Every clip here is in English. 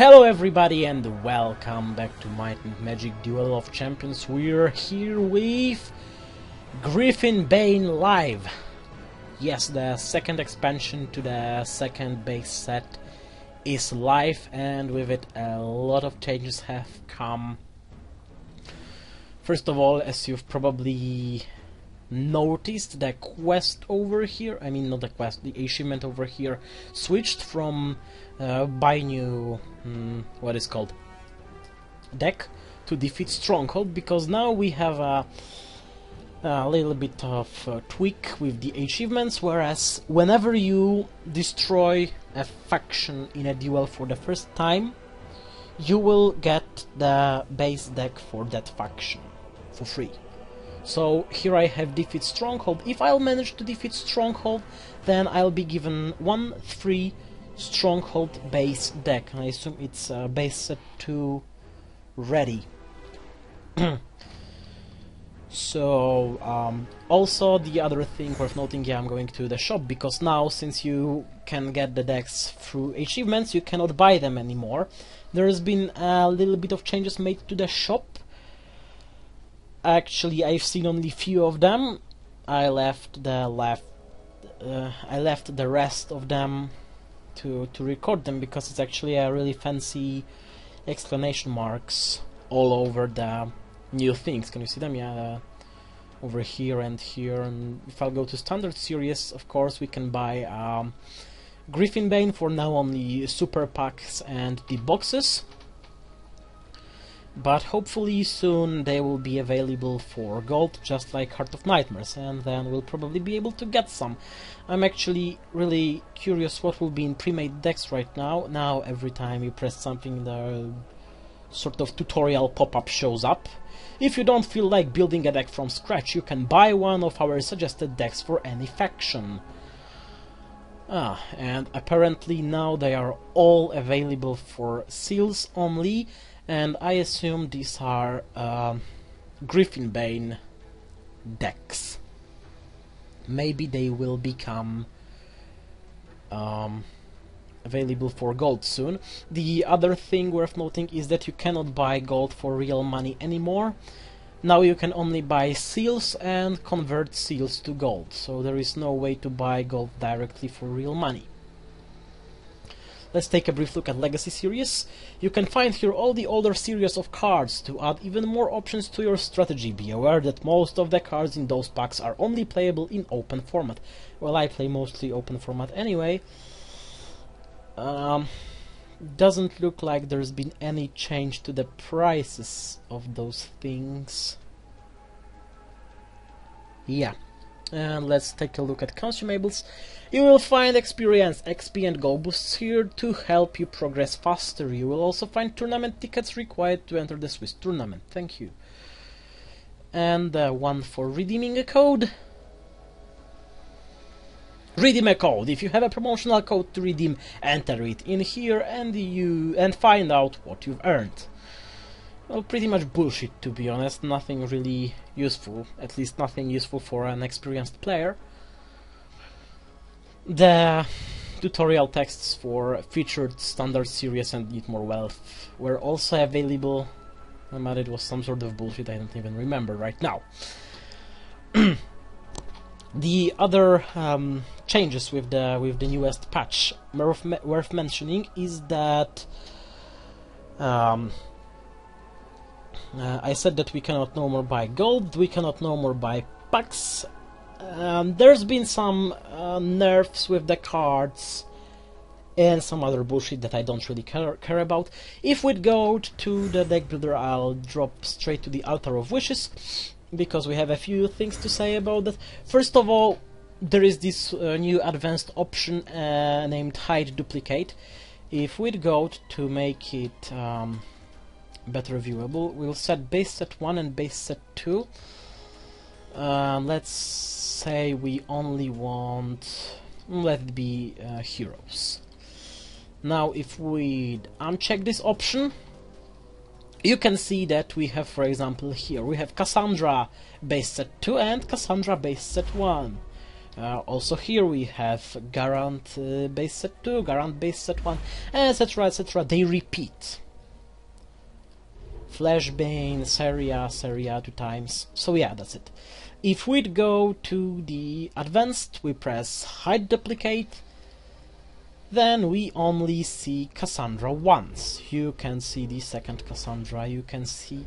Hello everybody and welcome back to my Magic Duel of Champions. We're here with Griffin Bane Live. Yes, the second expansion to the second base set is live, and with it a lot of changes have come. First of all, as you've probably noticed, the quest over here, I mean not the quest, the achievement over here switched from buy new, what is called, deck to defeat stronghold, because now we have a little bit of tweak with the achievements, whereas whenever you destroy a faction in a duel for the first time, you will get the base deck for that faction for free. So here I have defeat stronghold. If I'll manage to defeat stronghold, then I'll be given one free stronghold base deck. I assume it's base set 2 ready. So also the other thing worth noting, yeah, I'm going to the shop, because now since you can get the decks through achievements, you cannot buy them anymore. There has been a little bit of changes made to the shop. Actually, I've seen only few of them. I left the rest of them to record them, because it's actually a really fancy exclamation marks all over the new things. Can you see them? Yeah, over here and here. And if I'll go to standard series, of course, we can buy Griffin Bane for now only super packs and the boxes. But hopefully soon they will be available for gold, just like Heart of Nightmares, and then we'll probably be able to get some. I'm actually really curious what will be in pre-made decks right now. Now every time you press something, the sort of tutorial pop-up shows up. If you don't feel like building a deck from scratch, you can buy one of our suggested decks for any faction. And apparently now they are all available for seals only. And I assume these are Griffin Bane decks. Maybe they will become available for gold soon. The other thing worth noting is that you cannot buy gold for real money anymore. Now you can only buy seals and convert seals to gold. So there is no way to buy gold directly for real money. Let's take a brief look at Legacy series. You can find here all the older series of cards to add even more options to your strategy. Be aware that most of the cards in those packs are only playable in open format. Well, I play mostly open format anyway. Doesn't look like there's been any change to the prices of those things. Yeah. And let's take a look at consumables. You will find experience, XP and gold boosts here to help you progress faster. You will also find tournament tickets required to enter the Swiss tournament. Thank you. And one for redeeming a code. Redeem a code. If you have a promotional code to redeem, enter it in here and find out what you've earned. Well, pretty much bullshit, to be honest. Nothing really useful. At least nothing useful for an experienced player. The tutorial texts for featured standard series and Need More Wealth were also available, but it was some sort of bullshit. I don't even remember right now. The other changes with the newest patch worth mentioning is that I said that we cannot no more buy gold, we cannot no more buy packs. There's been some nerfs with the cards and some other bullshit that I don't really care about. If we'd go to the deck builder, I'll drop straight to the Altar of Wishes, because we have a few things to say about that. First of all, there is this new advanced option named Hide Duplicate. If we'd go to make it better viewable, we'll set base set 1 and base set 2. Let's say we only want, let it be heroes. Now if we uncheck this option, you can see that we have, for example, here we have Cassandra base set 2 and Cassandra base set 1. Also here we have Garant base set 2, Garant base set 1, etc, etc. They repeat. Flashbane, Seria 2 times. So yeah, that's it. If we'd go to the advanced, we press hide duplicate, then we only see Cassandra once. You can see the second Cassandra, you can't see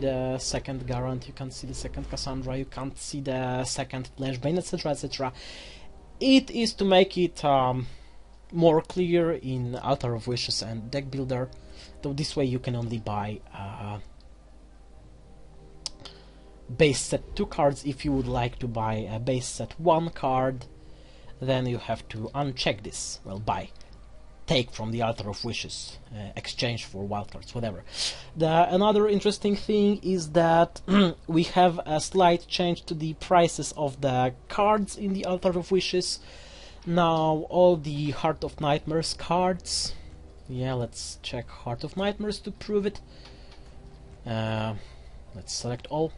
the second Garant, you can't see the second Cassandra, you can't see the second Flashbane, etc, etc. It is to make it more clear in Altar of Wishes and Deck Builder, though this way you can only buy base set 2 cards. If you would like to buy a base set 1 card, then you have to uncheck this. Well, buy. Take from the Altar of Wishes, exchange for wildcards, whatever. Another interesting thing is that we have a slight change to the prices of the cards in the Altar of Wishes. Now, all the Heart of Nightmares cards, yeah, let's check Heart of Nightmares to prove it. Let's select all.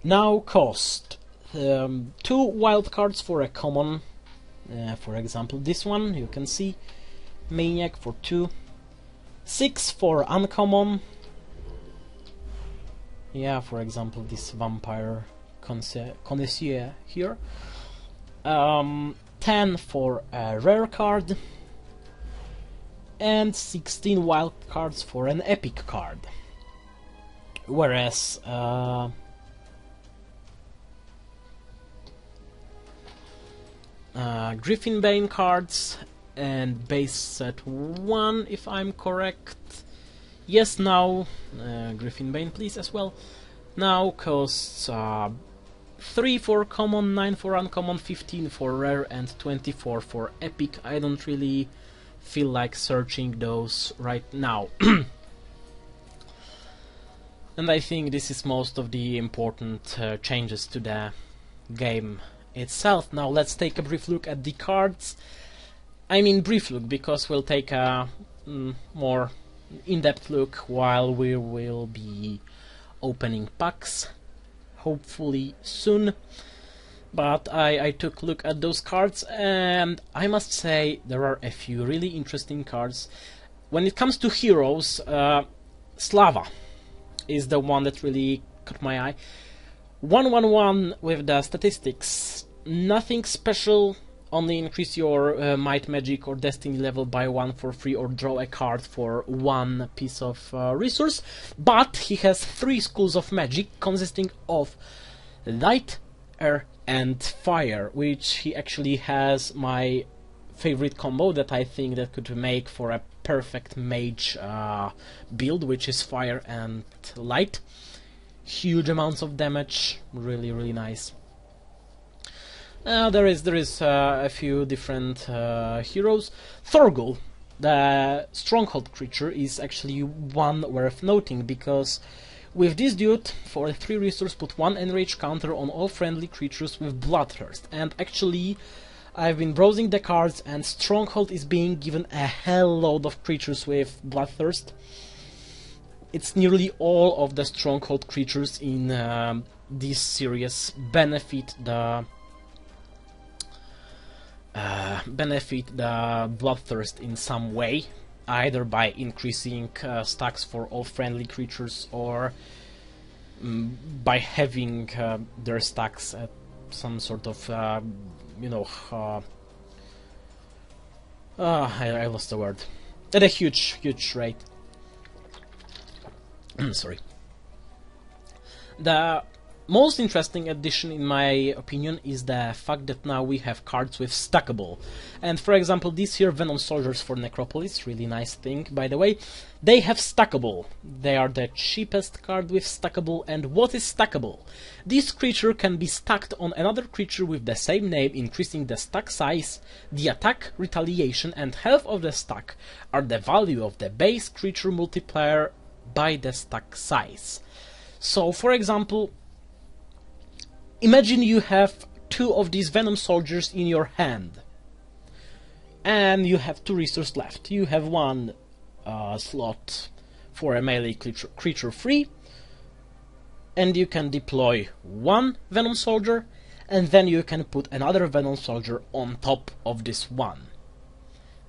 Now cost 2 wild cards for a common. For example, this one, you can see Maniac for 2, 6 for uncommon. Yeah, for example, this Vampire Connoisseur here. 10 for a rare card, and 16 wild cards for an epic card. Whereas Griffin Bane cards and base set 1, if I'm correct. Yes, now Griffin Bane please as well. Now costs 3 for common, 9 for uncommon, 15 for rare, and 24 for epic. I don't really feel like searching those right now. And I think this is most of the important changes to the game itself. Now let's take a brief look at the cards. I mean brief look because we'll take a more in-depth look while we will be opening packs, hopefully soon. But I took a look at those cards, and I must say there are a few really interesting cards. When it comes to heroes, Slava is the one that really caught my eye. 1/1/1 with the statistics, nothing special, only increase your might, magic or destiny level by 1 for free, or draw a card for 1 piece of resource. But he has 3 schools of magic consisting of light, air and fire, which he actually has my favorite combo that I think that could make for a perfect mage build, which is fire and light. Huge amounts of damage, really nice. There is a few different heroes. Thorgul, the stronghold creature, is actually one worth noting, because with this dude, for 3 resource, put 1 enrage counter on all friendly creatures with Bloodthirst. And actually, I've been browsing the cards, and Stronghold is being given a hell load of creatures with Bloodthirst. It's nearly all of the Stronghold creatures in this series benefit the Bloodthirst in some way, either by increasing stacks for all friendly creatures, or by having their stacks at some sort of I lost the word, at a huge rate. Sorry. The most interesting addition, in my opinion, is the fact that now we have cards with stackable. And for example, these here Venom Soldiers for Necropolis, really nice thing, by the way, they have stackable. They are the cheapest card with stackable. And what is stackable? This creature can be stacked on another creature with the same name, increasing the stack size. The attack, retaliation and health of the stack are the value of the base creature multiplier by the stack size. So for example, imagine you have 2 of these Venom Soldiers in your hand, and you have 2 resources left. You have 1 slot for a melee creature free, and you can deploy 1 Venom Soldier. and then you can put another Venom Soldier on top of this one,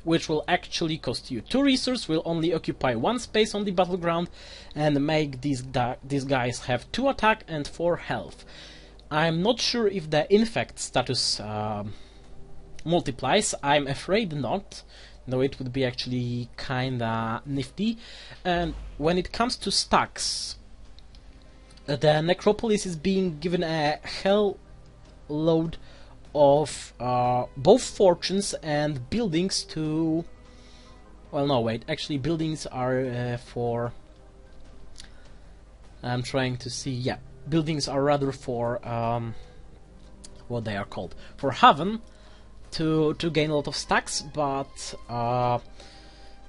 which will actually cost you 2 resources, will only occupy 1 space on the battleground, and make these guys have 2 attack and 4 health. I'm not sure if the infect status multiplies. I'm afraid not, though it would be actually kinda nifty. And when it comes to stacks, the Necropolis is being given a hell load of both fortunes and buildings to... Well, no, wait, actually buildings are for... I'm trying to see, yeah, buildings are rather for what they are called, for Haven, to gain a lot of stacks, but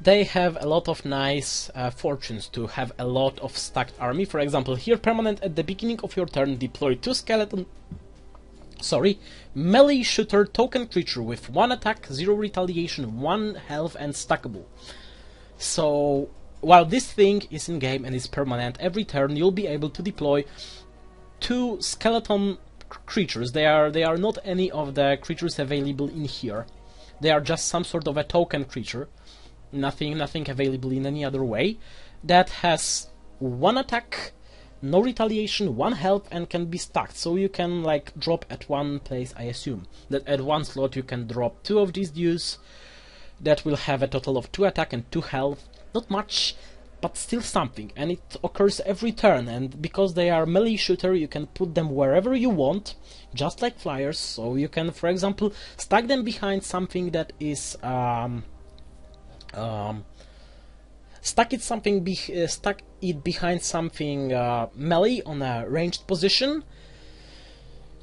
they have a lot of nice fortunes to have a lot of stacked army. For example, here, permanent at the beginning of your turn, deploy 2 melee shooter token creature with 1 attack, 0 retaliation, 1 health, and stackable. So while this thing is in game and is permanent, every turn you'll be able to deploy 2 skeleton creatures. They are not any of the creatures available in here. They are just some sort of a token creature. Nothing available in any other way. That has 1 attack, no retaliation, 1 health, and can be stacked. So you can like drop at one place, I assume. That at one slot you can drop 2 of these dudes. That will have a total of 2 attack and 2 health. Not much, but still something, and it occurs every turn, and because they are melee shooter, you can put them wherever you want, just like flyers. So you can, for example, stack them behind something that is stack it behind something melee on a ranged position.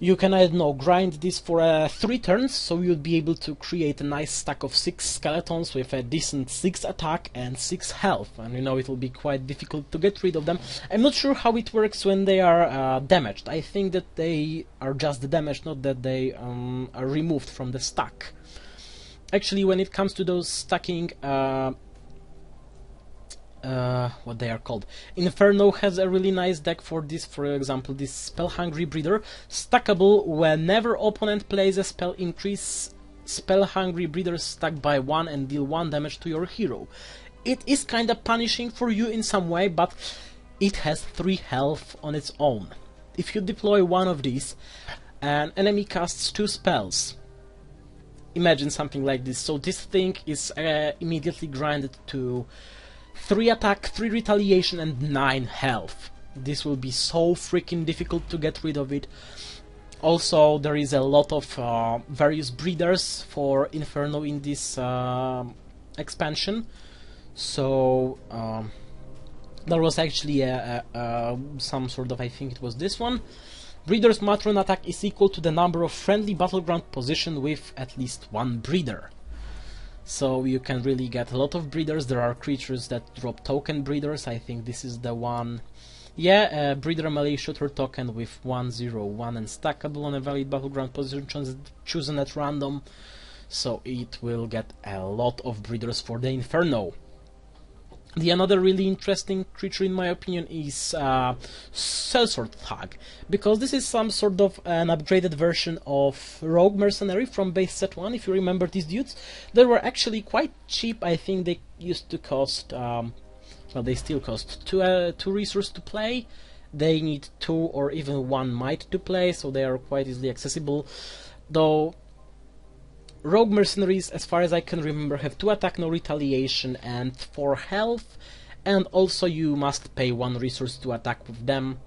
You can, I don't know, grind this for 3 turns, so you'll be able to create a nice stack of 6 skeletons with a decent 6 attack and 6 health, and you know it will be quite difficult to get rid of them. I'm not sure how it works when they are damaged. I think that they are just damaged, not that they are removed from the stack. Actually, when it comes to those stacking, what they are called, Inferno has a really nice deck for this. For example, this Spell Hungry Breeder, stackable whenever opponent plays a spell, increase Spell Hungry Breeder stack by 1 and deal 1 damage to your hero. It is kinda punishing for you in some way, but it has 3 health on its own. If you deploy 1 of these, an enemy casts 2 spells. Imagine something like this. So this thing is immediately grinded to 3 attack, 3 retaliation, and 9 health. This will be so freaking difficult to get rid of it. Also, there is a lot of various breeders for Inferno in this expansion. So there was actually some sort of, I think it was this one. Breeder's Matron attack is equal to the number of friendly battleground position with at least 1 breeder. So you can really get a lot of breeders. There are creatures that drop token breeders. I think this is the one. Yeah, breeder melee shooter token with 1/0/1 and stackable on a valid battleground position chosen at random. So it will get a lot of breeders for the Inferno. The another really interesting creature, in my opinion, is Sellsword Thug, because this is some sort of an upgraded version of Rogue Mercenary from base set 1. If you remember these dudes, they were actually quite cheap. I think they used to cost, well, they still cost 2 resources to play. They need 2 or even 1 might to play, so they are quite easily accessible. Though Rogue Mercenaries, as far as I can remember, have 2 attack, no retaliation, and 4 health, and also you must pay 1 resource to attack with them,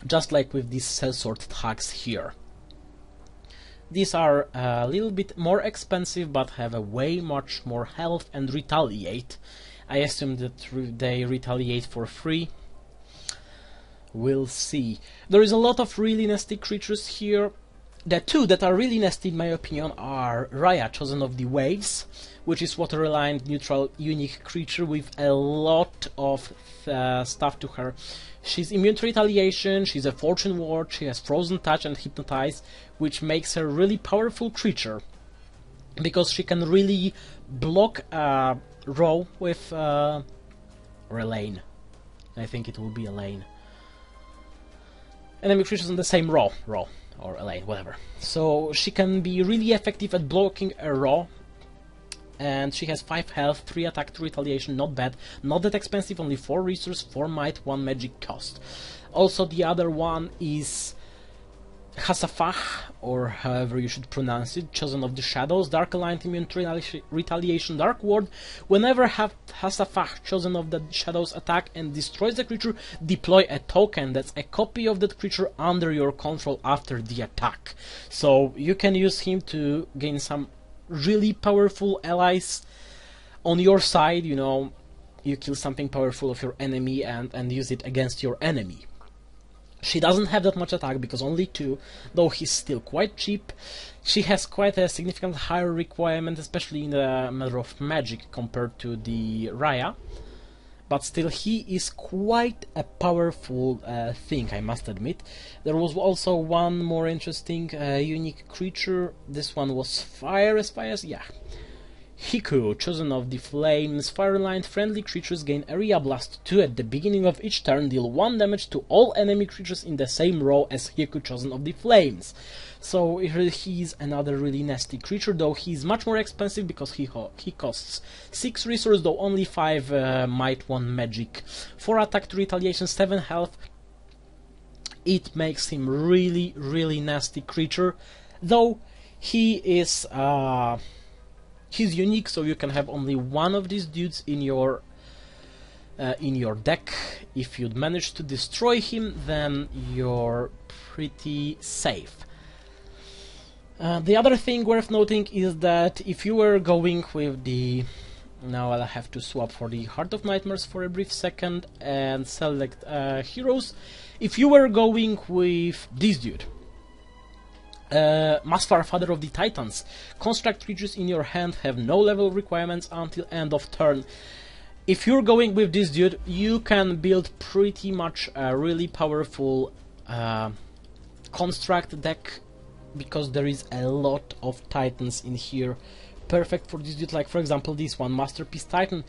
just like with these Sellsword Thugs here. These are a little bit more expensive, but have a way much more health and retaliate. I assume that they retaliate for free. We'll see. There is a lot of really nasty creatures here. The 2 that are really nasty, in my opinion, are Raya, Chosen of the Waves, which is water-reliant, neutral, unique creature with a lot of stuff to her. She's immune to retaliation, she's a fortune ward, she has frozen touch and hypnotize, which makes her a really powerful creature, because she can really block row with or a lane. I think it will be a lane. enemy creatures on the same row or lane, whatever. So she can be really effective at blocking a row, and she has 5 health, 3 attack, 2 retaliation, not bad, not that expensive, only 4 resource, 4 might, 1 magic cost. Also the other one is Hasafah, or however you should pronounce it, Chosen of the Shadows, Dark Aligned, immune to retaliation, Dark Ward. Whenever Hasafah, Chosen of the Shadows, attack and destroys the creature, deploy a token that's a copy of that creature under your control after the attack. So you can use him to gain some really powerful allies on your side. You know, you kill something powerful of your enemy and use it against your enemy. She doesn't have that much attack because only 2, though he's still quite cheap. She has quite a significant higher requirement, especially in the matter of magic compared to the Raya. But still, he is quite a powerful thing, I must admit. There was also one more interesting unique creature. This one was Fire as yeah. Hiku, Chosen of the Flames, Fireline, friendly creatures gain Area Blast 2 at the beginning of each turn, deal 1 damage to all enemy creatures in the same row as Hiku, Chosen of the Flames. So he's another really nasty creature, though he's much more expensive because he costs 6 resource, though only 5 might, 1 magic, 4 attack, 2 retaliation, 7 health. It makes him really, really nasty creature, though he is he's unique, so you can have only one of these dudes in your deck. If you'd manage to destroy him, then you're pretty safe. The other thing worth noting is that if you were going with the... Now I'll have to swap for the Heart of Nightmares for a brief second and select heroes. If you were going with this dude, Masfar, Father of the Titans, construct creatures in your hand have no level requirements until end of turn. If you're going with this dude, you can build pretty much a really powerful construct deck, because there is a lot of Titans in here. Perfect for this dude, like for example this one, Masterpiece Titan.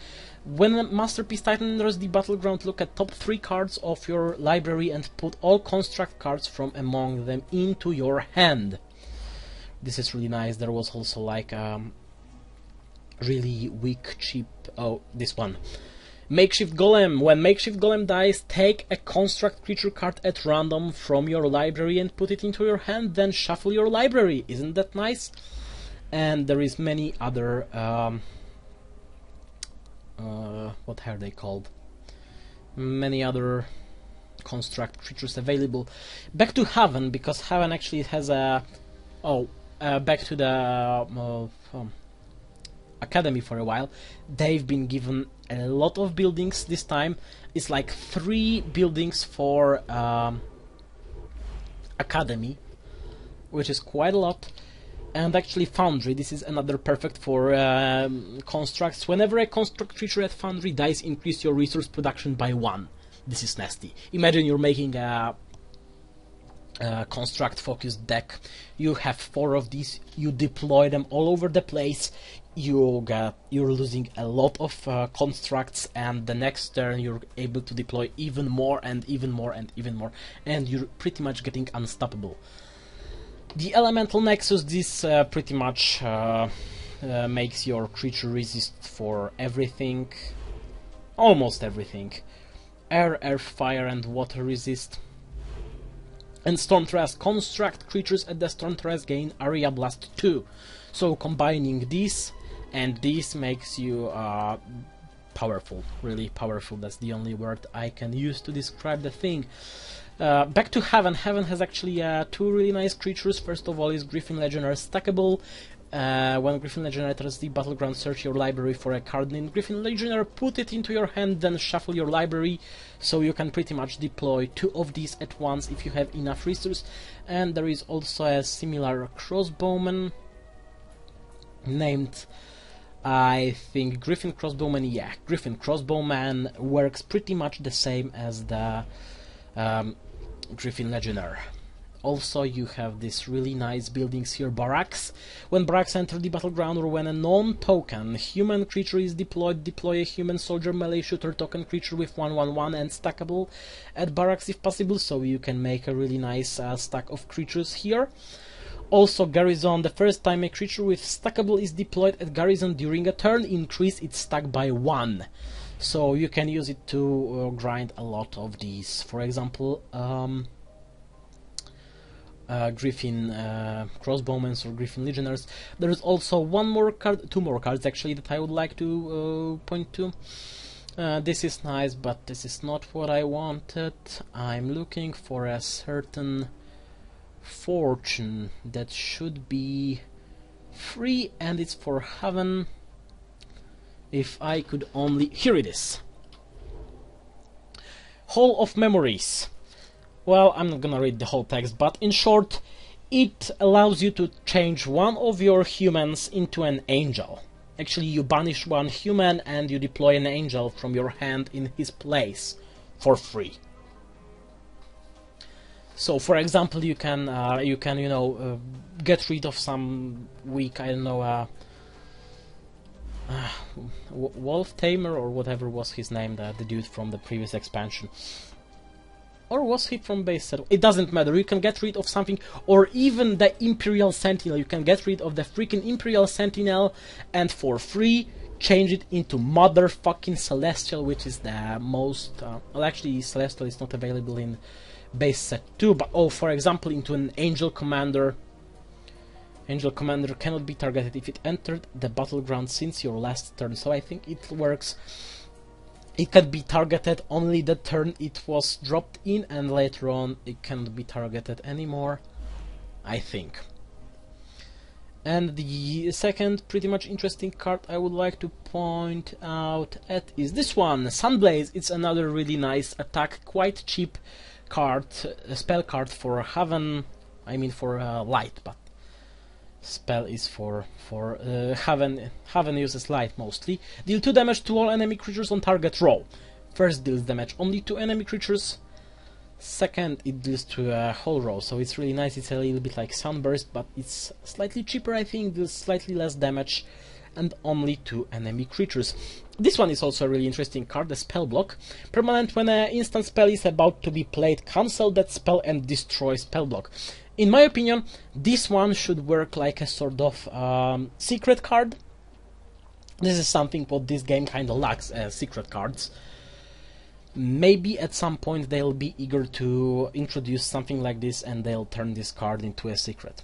When a Masterpiece Titan enters the battleground, look at top 3 cards of your library and put all construct cards from among them into your hand. This is really nice. There was also like really weak, cheap... Oh, this one. Makeshift Golem. When Makeshift Golem dies, take a construct creature card at random from your library and put it into your hand, then shuffle your library. Isn't that nice? And there is many other what are they called? Many other construct creatures available. Back to Haven, because Haven actually has a back to the Academy for a while. They've been given a lot of buildings this time. It's like 3 buildings for Academy, which is quite a lot. And actually Foundry, this is another perfect for constructs. Whenever a construct creature at Foundry dies, increase your resource production by 1. This is nasty. Imagine you're making a construct focused deck. You have 4 of these, you deploy them all over the place, you're losing a lot of constructs, and the next turn you're able to deploy even more and even more and even more, and you're pretty much getting unstoppable. The Elemental Nexus, this pretty much makes your creature resist for everything, almost everything. Air, earth, fire and water resist. And Storm Thrust, construct creatures at the Storm Thrust gain Area Blast 2. So combining this and this makes you powerful, really powerful. That's the only word I can use to describe the thing. Back to Heaven. Heaven has actually 2 really nice creatures. First of all is Griffin Legionnaire stackable. When Griffin Legionnaire enters the battleground, search your library for a card named Griffin Legionnaire, put it into your hand, then shuffle your library, so you can pretty much deploy 2 of these at once if you have enough resources. And there is also a similar crossbowman named, I think, Griffin Crossbowman. Yeah, Griffin Crossbowman works pretty much the same as the Griffin Legionnaire. Also, you have these really nice buildings here, barracks. When barracks enter the battleground or when a non-token human creature is deployed, deploy a human soldier melee shooter token creature with 1/1/1 and stackable at barracks if possible, so you can make a really nice stack of creatures here. Also, garrison, the first time a creature with stackable is deployed at garrison during a turn, increase its stack by 1. So you can use it to grind a lot of these. For example, Griffin crossbowmen or Griffin legionnaires. There is also one more card, two more cards actually, that I would like to point to. This is nice, but this is not what I wanted. I'm looking for a certain fortune that should be free, and it's for heaven. If I could only... Here it is. Hall of Memories. Well, I'm not gonna read the whole text, but in short, it allows you to change one of your humans into an angel. Actually, you banish one human and you deploy an angel from your hand in his place for free. So, for example, you can get rid of some weak, I don't know, Wolf Tamer or whatever was his name, the dude from the previous expansion. Or was he from base set? It doesn't matter, you can get rid of something, or even the Imperial Sentinel. You can get rid of the freaking Imperial Sentinel and for free change it into motherfucking Celestial, which is the most... well, actually, Celestial is not available in base set 2, but for example, into an Angel Commander. Angel Commander cannot be targeted if it entered the battleground since your last turn, so I think it works. It can be targeted only the turn it was dropped in, and later on it cannot be targeted anymore, I think. And the second pretty much interesting card I would like to point out at is this one, Sunblaze. It's another really nice attack, quite cheap card, a spell card for Heaven, I mean for Light, but spell is for Heaven. Heaven uses Light mostly. Deal 2 damage to all enemy creatures on target row. First deals damage only to enemy creatures. Second, it deals to a whole row, so it's really nice. It's a little bit like Sunburst, but it's slightly cheaper, I think, deals slightly less damage, and only to enemy creatures. This one is also a really interesting card, the Spell Block. Permanent: when an instant spell is about to be played, cancel that spell and destroy spell block. In my opinion, this one should work like a sort of secret card. This is something what this game kind of lacks, secret cards. Maybe at some point they'll be eager to introduce something like this and they'll turn this card into a secret.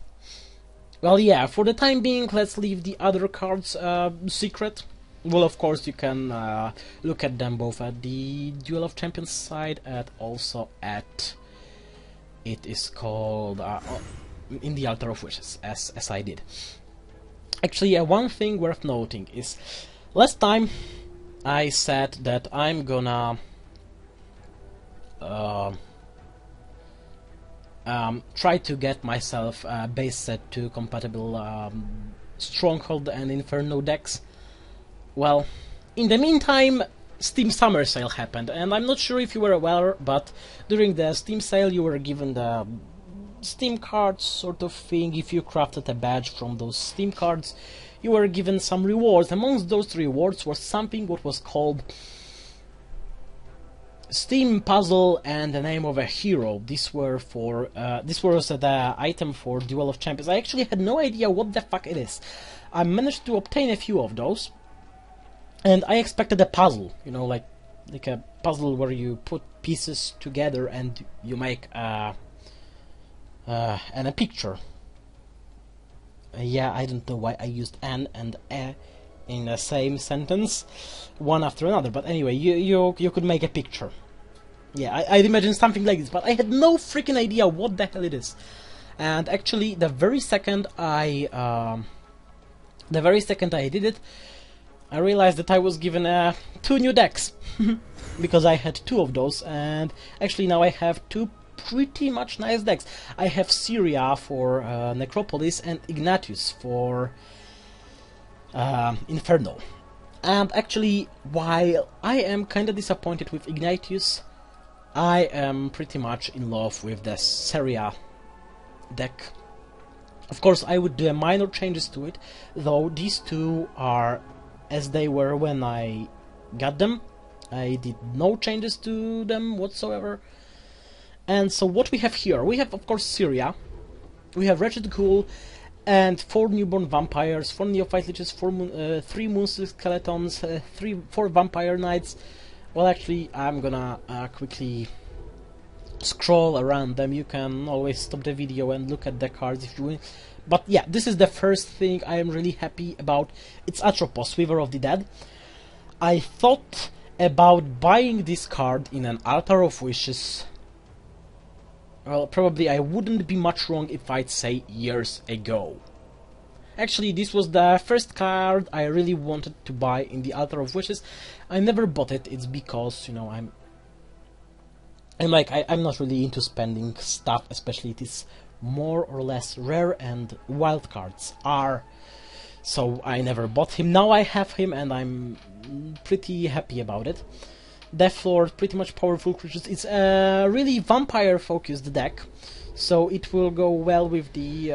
Well, yeah, for the time being, let's leave the other cards secret. Well, of course, you can look at them both at the Duel of Champions side and also at... it is called in the Altar of Wishes, as I did. Actually, one thing worth noting is, last time I said that I'm gonna try to get myself base set 2 compatible Stronghold and Inferno decks. Well, in the meantime, Steam Summer Sale happened, and I'm not sure if you were aware, but during the Steam sale you were given the Steam cards sort of thing. If you crafted a badge from those Steam cards, you were given some rewards. Amongst those rewards was something what was called Steam Puzzle and the Name of a Hero. This was the item for Duel of Champions. I actually had no idea what the fuck it is. I managed to obtain a few of those, and I expected a puzzle, you know, like a puzzle where you put pieces together and you make a picture. Yeah, I don't know why I used an and a in the same sentence, one after another. But anyway, you could make a picture. Yeah, I'd imagine something like this, but I had no freaking idea what the hell it is. And actually, the very second I did it, I realized that I was given 2 new decks because I had 2 of those, and actually now I have 2 pretty much nice decks. I have Syria for Necropolis and Ignatius for Inferno. And actually, while I am kinda disappointed with Ignatius, I am pretty much in love with the Syria deck. Of course, I would do minor changes to it, though these two are as they were when I got them. I did no changes to them whatsoever. And so what we have here, we have of course Syria, we have Wretched Ghoul, and 4 newborn vampires, 4 neophyte liches, 3 moonstone skeletons, 4 vampire knights. Well, actually, I'm gonna quickly scroll around them. You can always stop the video and look at the cards if you want. But yeah, this is the first thing I am really happy about. It's Atropos, Weaver of the Dead. I thought about buying this card in an Altar of Wishes. Well, probably I wouldn't be much wrong if I'd say years ago. Actually, this was the first card I really wanted to buy in the Altar of Wishes. I never bought it. It's because, you know, I'm not really into spending stuff, especially it is more or less rare and wild cards are. So I never bought him. Now I have him and I'm pretty happy about it. Death Lord, pretty much powerful creatures. It's a really vampire focused deck, so it will go well with the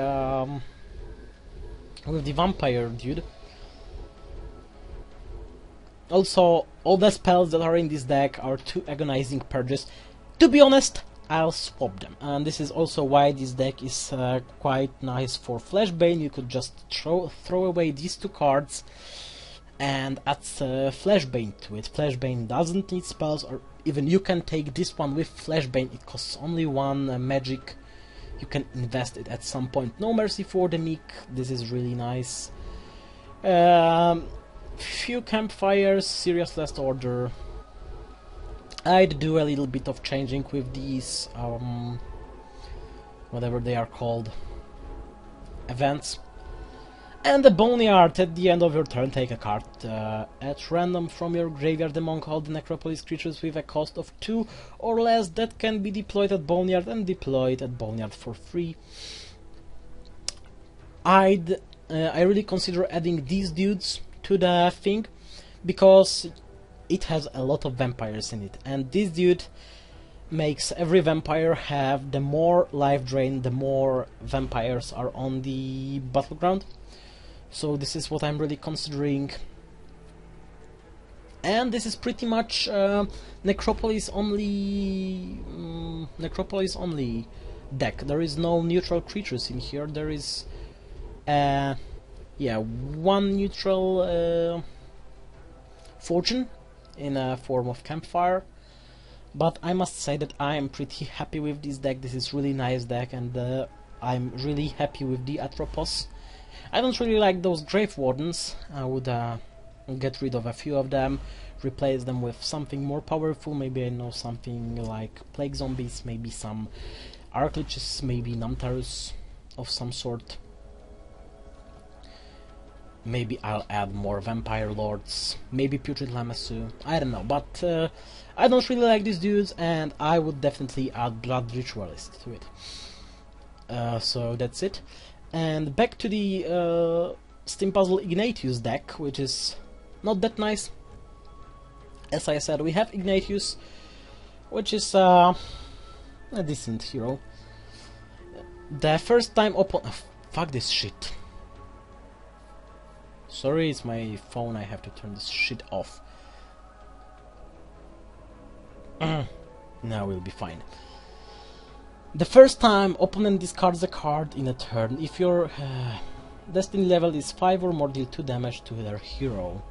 vampire dude. Also, all the spells that are in this deck are 2 agonizing purges. To be honest, I'll swap them, and this is also why this deck is quite nice for Flashbane. You could just throw away these 2 cards and add Flashbane to it. Flashbane doesn't need spells, or even you can take this one with Flashbane. It costs only 1 magic. You can invest it at some point. No Mercy for the meek. This is really nice. Few campfires, Serious Last Order. I'd do a little bit of changing with these, whatever they are called, events. And the Boneyard, at the end of your turn, take a card at random from your graveyard among all the Necropolis creatures with a cost of 2 or less that can be deployed at Boneyard and deployed at Boneyard for free. I really consider adding these dudes to the thing because it has a lot of vampires in it, and this dude makes every vampire have the more life drain, the more vampires are on the battleground. So this is what I'm really considering, and this is pretty much Necropolis only deck. There is no neutral creatures in here. There is yeah, 1 neutral fortune in a form of campfire, but I must say that I am pretty happy with this deck. This is really nice deck, and I'm really happy with the Atropos. I don't really like those Grave Wardens. I would get rid of a few of them, replace them with something more powerful. Maybe I know something like Plague Zombies, maybe some Archliches, maybe Namtarus of some sort. Maybe I'll add more Vampire Lords, maybe Putrid Lamassu, I don't know, but I don't really like these dudes, and I would definitely add Blood Ritualist to it. So that's it. And back to the Steam Puzzle Ignatius deck, which is not that nice. As I said, we have Ignatius, which is a decent hero. The first time fuck this shit. Sorry, it's my phone, I have to turn this shit off. Now we'll be fine. The first time opponent discards a card in a turn, if your destiny level is 5 or more, deal 2 damage to their hero.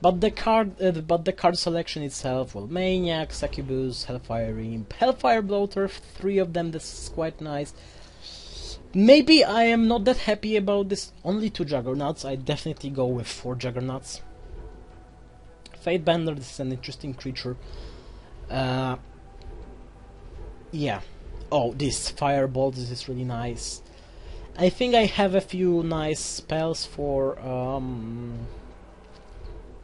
But the card selection itself, well, Maniac, Succubus, Hellfire Imp, Hellfire Bloater, 3 of them, this is quite nice. Maybe I am not that happy about this, only 2 Juggernauts. I definitely go with 4 Juggernauts. Fatebender, this is an interesting creature. Yeah. Oh, this Firebolt, this is really nice. I think I have a few nice spells for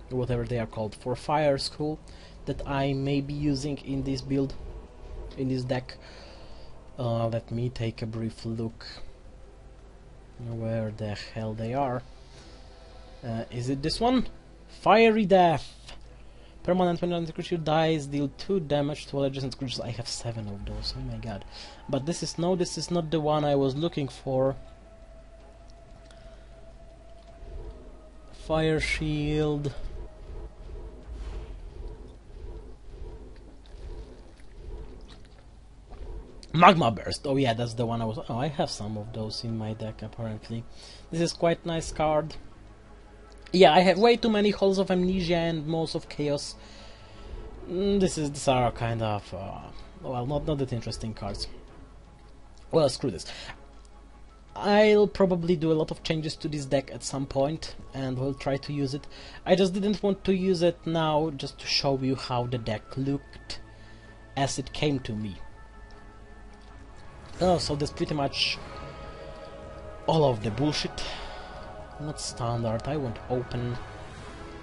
whatever they are called, for Fire School, that I may be using in this build, in this deck. Let me take a brief look where the hell they are. Is it this one? Fiery Death! Permanent when the creature dies, deal 2 damage to all adjacent creatures. I have 7 of those, oh my god. But this is not the one I was looking for. Fire Shield. Magma Burst. Oh yeah, that's the one I was... Oh, I have some of those in my deck, apparently. This is quite nice card. Yeah, I have way too many Halls of Amnesia and most of Chaos. These are kind of... well, not that interesting cards. Well, screw this. I'll probably do a lot of changes to this deck at some point, and will try to use it. I just didn't want to use it now, just to show you how the deck looked as it came to me. Oh, so that's pretty much all of the bullshit. Not standard, I want open.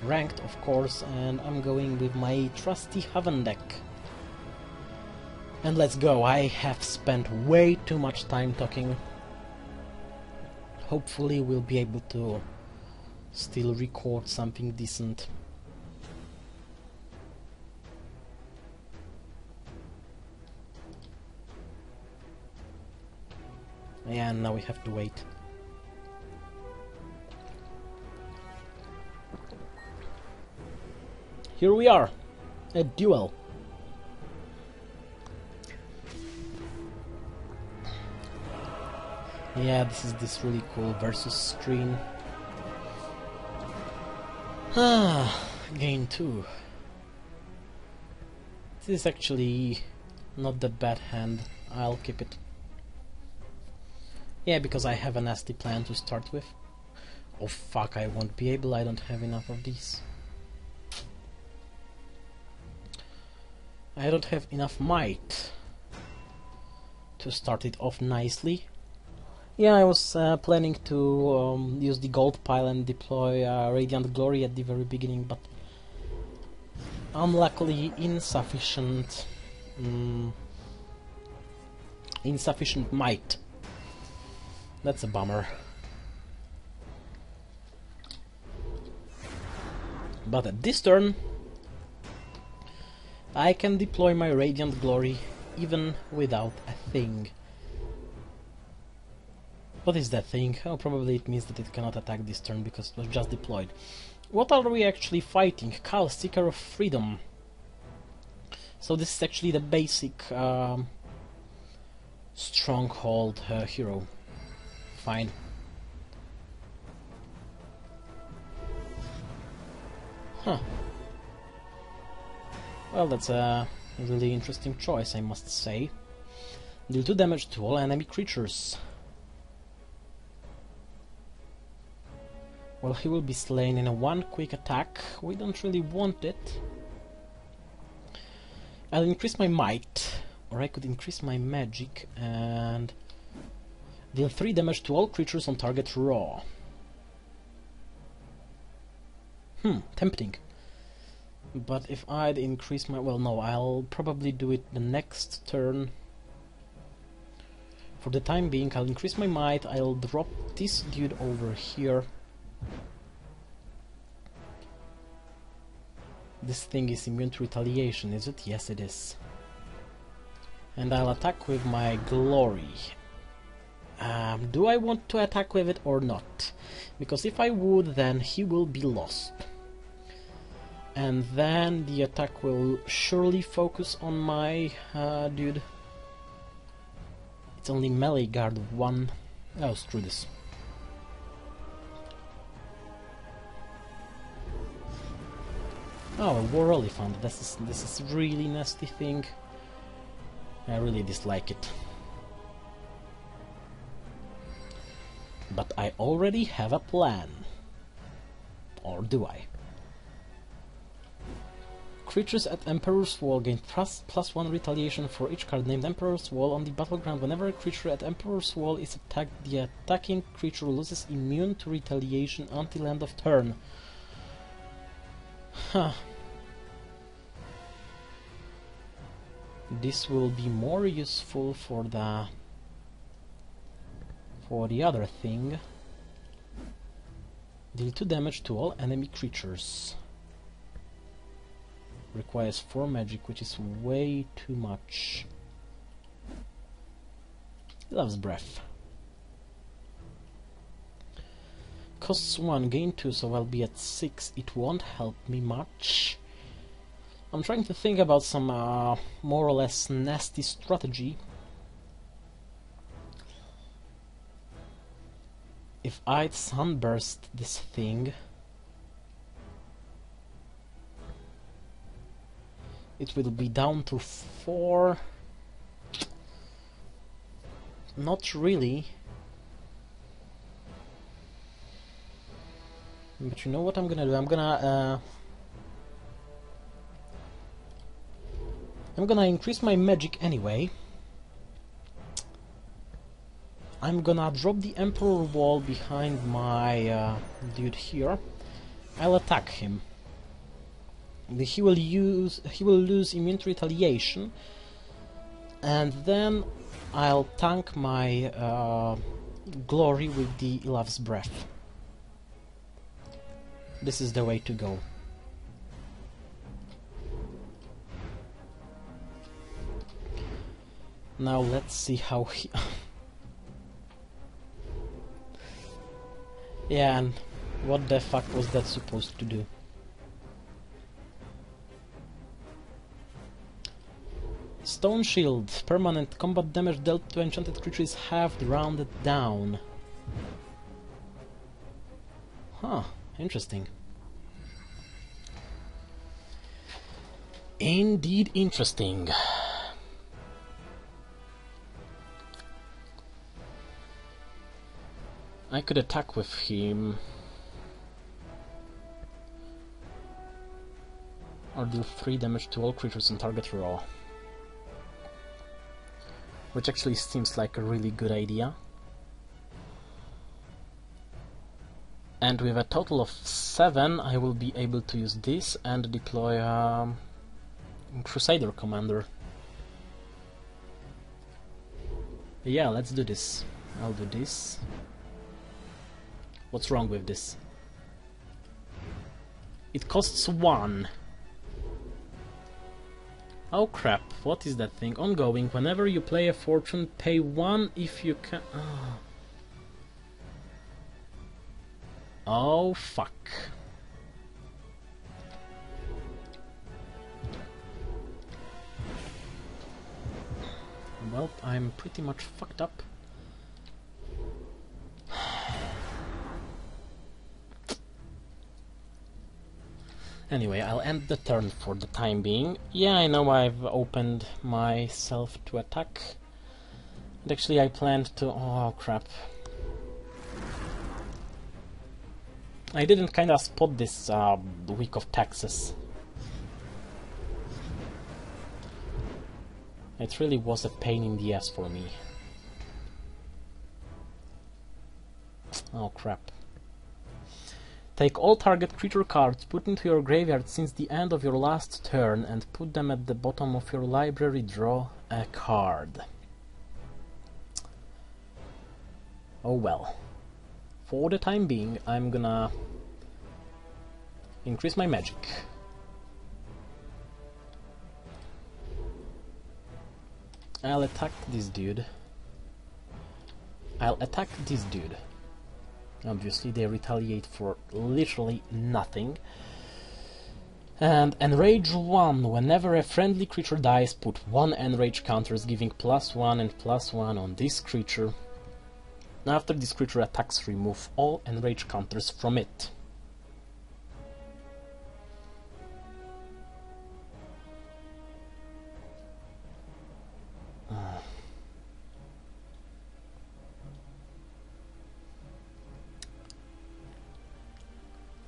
Ranked, of course, and I'm going with my trusty Haven deck. And let's go, I have spent way too much time talking. Hopefully we'll be able to still record something decent. Yeah, and now we have to wait. Here we are, a duel. Yeah, this is this really cool versus screen. Game 2. This is actually not that bad hand. I'll keep it. Yeah, because I have a nasty plan to start with. Oh fuck, I won't be able, I don't have enough of these. I don't have enough might to start it off nicely. Yeah, I was planning to use the gold pile and deploy Radiant Glory at the very beginning, but unluckily insufficient might. That's a bummer. But at this turn I can deploy my Radiant Glory even without a thing. What is that thing? Oh, probably it means that it cannot attack this turn because it was just deployed. What are we actually fighting? Khal, Seeker of Freedom. So this is actually the basic stronghold hero. Fine. Huh. Well, that's a really interesting choice, I must say. Deal 2 damage to all enemy creatures. Well, he will be slain in a 1 quick attack. We don't really want it. I'll increase my might, or I could increase my magic and deal 3 damage to all creatures on target raw. Tempting. But if I'd increase my... well, no, I'll probably do it the next turn. For the time being, I'll increase my might, I'll drop this dude over here. This thing is immune to retaliation, is it? Yes, it is. And I'll attack with my glory. Do I want to attack with it or not? Because if I would, then he will be lost. And then the attack will surely focus on my dude. It's only melee guard 1. Oh, screw this. Oh, a War Elephant. This is really nasty thing. I really dislike it. But I already have a plan. Or do I? Creatures at Emperor's Wall gain +1 retaliation for each card named Emperor's Wall on the battleground. Whenever a creature at Emperor's Wall is attacked, the attacking creature loses immune to retaliation until end of turn. Huh. This will be more useful for the other thing. Deal 2 damage to all enemy creatures. requires 4 magic, which is way too much. Love's Breath. Costs 1, gain 2, so I'll be at 6. It won't help me much. I'm trying to think about some more or less nasty strategy. If I'd Sunburst this thing, it will be down to 4. Not really. But you know what I'm gonna do? I'm gonna increase my magic anyway. I'm gonna drop the Emperor Wall behind my dude here. I'll attack him. He will lose immune to retaliation, and then I'll tank my glory with the Love's Breath. This is the way to go. Now let's see how he... Yeah, and what the fuck was that supposed to do? Stone Shield. Permanent combat damage dealt to enchanted creatures halved, rounded down. Huh, interesting. Indeed interesting. I could attack with him. Or deal 3 damage to all creatures on target raw. Which actually seems like a really good idea. And with a total of 7 I will be able to use this and deploy Crusader Commander. Yeah, let's do this. I'll do this. What's wrong with this? It costs 1. Oh crap, what is that thing? Ongoing. Whenever you play a fortune, pay 1 if you can... Oh fuck. Well, I'm pretty much fucked up. Anyway, I'll end the turn for the time being. Yeah, I know I've opened myself to attack. And actually I planned to... Oh crap. I didn't kinda spot this week of taxes. It really was a pain in the ass for me. Oh crap. Take all target creature cards put into your graveyard since the end of your last turn and put them at the bottom of your library. Draw a card. Oh well. For the time being, I'm gonna increase my magic. I'll attack this dude. I'll attack this dude. Obviously they retaliate for literally nothing. And Enrage 1. Whenever a friendly creature dies, put 1 Enrage counters, giving +1 and +1 on this creature. After this creature attacks, remove all Enrage counters from it.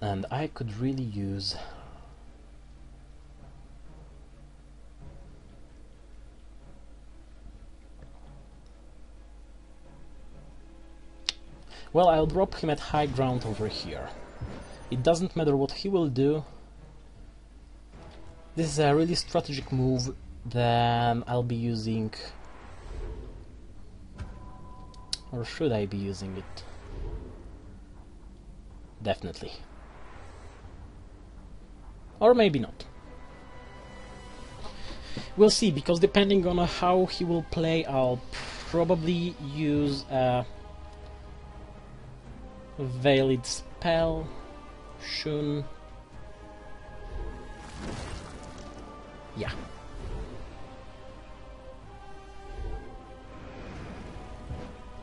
And I could really use... Well, I'll drop him at high ground over here. It doesn't matter what he will do. This is a really strategic move. Then I'll be using... Or should I be using it? Definitely. Or maybe not. We'll see, because depending on how he will play, I'll probably use a Veiled Spell, Shun. Yeah.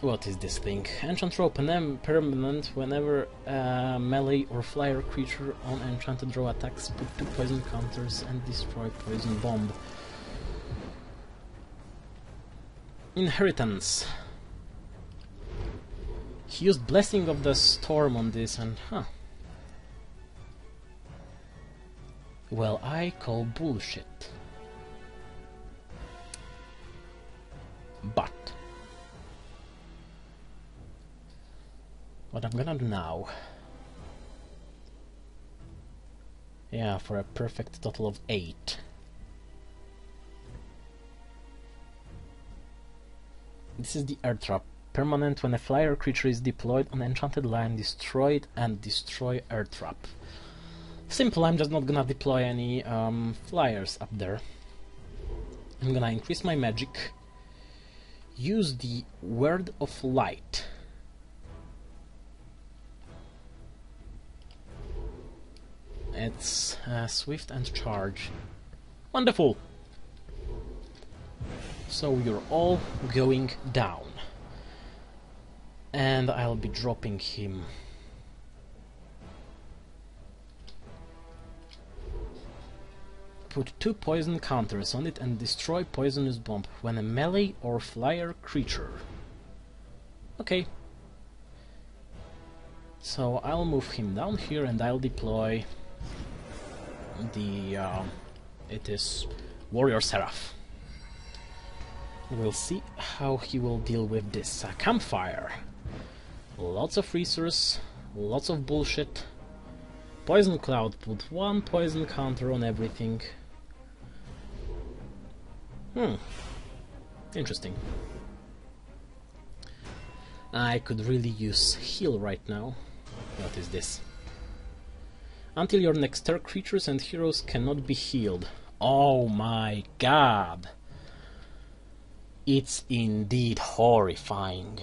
What is this thing? Enchant Row permanent. Whenever a melee or flyer creature on enchanted row attacks, put 2 poison counters and destroy poison bomb. Inheritance. He used Blessing of the Storm on this, and well, I call bullshit. But what I'm gonna do now, yeah, for a perfect total of 8. This is the air trap. Permanent. When a flyer creature is deployed on enchanted land, destroy it and destroy air trap. Simple, I'm just not gonna deploy any flyers up there. I'm gonna increase my magic, use the Word of Light. It's swift and charge. Wonderful! So you're all going down. And I'll be dropping him. Put 2 poison counters on it and destroy poisonous bomb when a melee or flyer creature. Okay. So I'll move him down here and I'll deploy the it is Warrior Seraph. We'll see how he will deal with this. Campfire. Lots of resource, lots of bullshit. Poison Cloud, put 1 poison counter on everything. Interesting. I could really use heal right now. What is this? Until your next turn, creatures and heroes cannot be healed. Oh my god! It's indeed horrifying.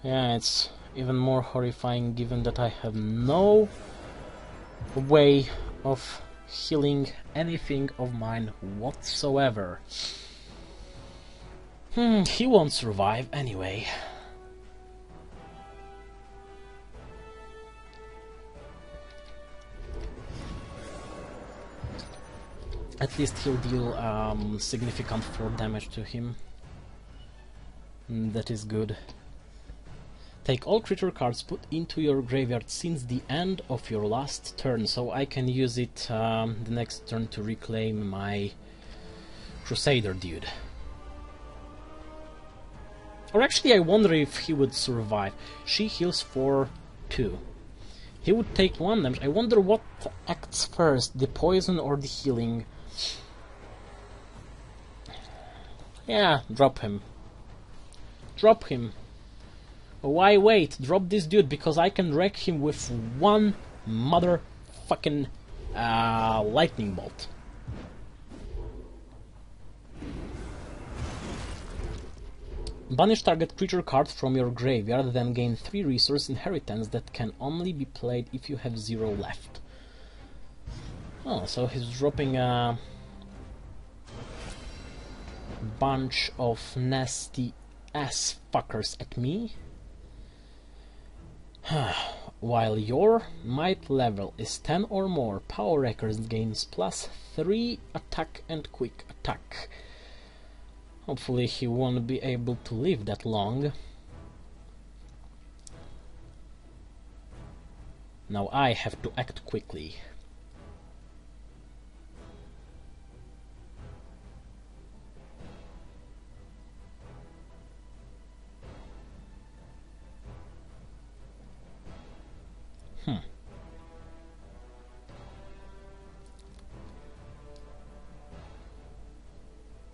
Yeah, it's even more horrifying given that I have no way of healing anything of mine whatsoever. He won't survive anyway. At least he'll deal significant 4 damage to him. That is good. Take all creature cards put into your graveyard since the end of your last turn, so I can use it the next turn to reclaim my Crusader dude. Or actually, I wonder if he would survive. She heals for 2. He would take 1 damage. I wonder what acts first, the poison or the healing. Yeah, drop him. Drop him. Why wait? Drop this dude, because I can wreck him with 1 motherfucking lightning bolt. Banish target creature card from your graveyard, then gain 3 resource inheritance that can only be played if you have 0 left. Oh, so he's dropping a bunch of nasty ass fuckers at me. While your might level is 10 or more, Power Wreckers gains +3 attack and quick attack. Hopefully he won't be able to live that long. Now I have to act quickly.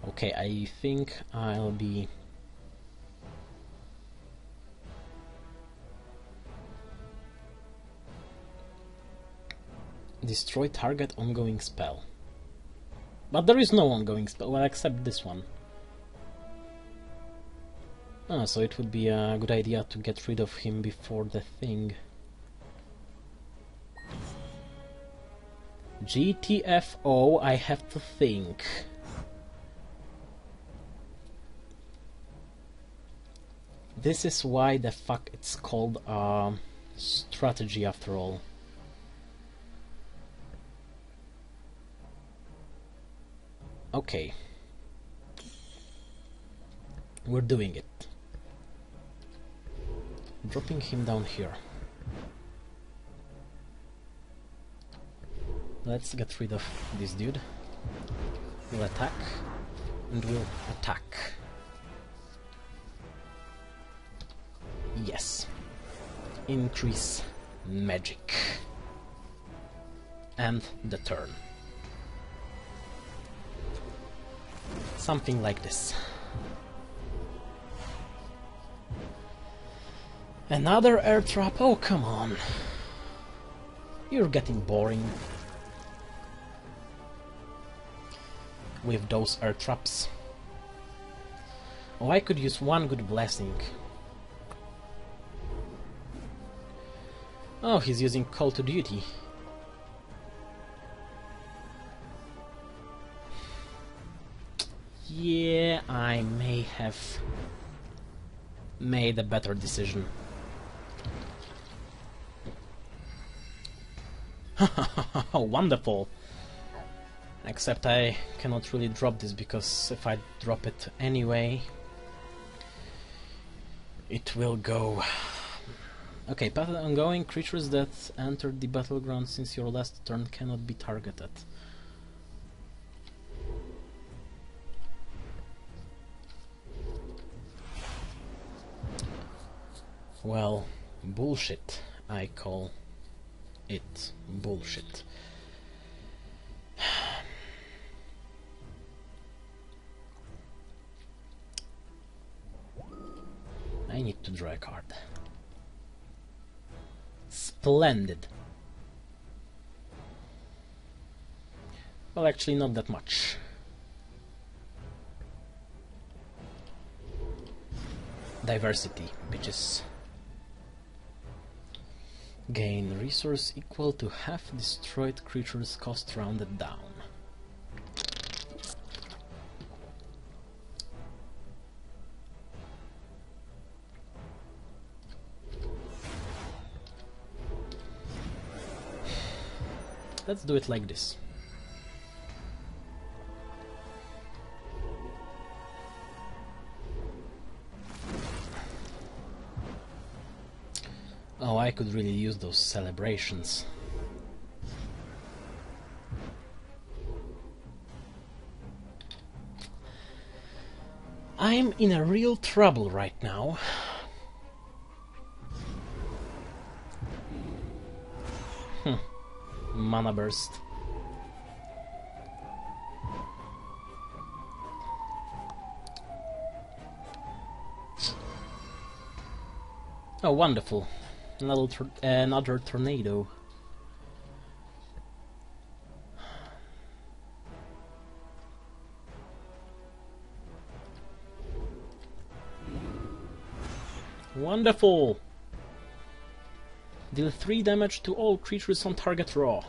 Okay, I think I'll be Destroy target ongoing spell. But there is no ongoing spell, well, except this one. Ah, so it would be a good idea to get rid of him before the thing. GTFO, I have to think. This is why the fuck it's called strategy after all. Okay. We're doing it. Dropping him down here. Let's get rid of this dude. We'll attack. And we'll attack. Yes. Increase magic. And the turn. Something like this. Another air trap? Oh, come on. You're getting boring. With those air traps. Oh, I could use one good blessing. Oh, he's using Call to Duty. Yeah, I may have made a better decision. Wonderful! Except I cannot really drop this, because if I drop it anyway, it will go. Okay, path ongoing. Creatures that entered the battleground since your last turn cannot be targeted. Well, bullshit, I call it bullshit. I need to draw a card. Splendid. Well, actually not that much. Diversity, bitches. Gain resource equal to half destroyed creatures cost rounded down. Let's do it like this. Oh, I could really use those celebrations. I'm in a real trouble right now. Mana burst. Oh, wonderful. Another tornado. Wonderful! Deal 3 damage to all creatures on target raw.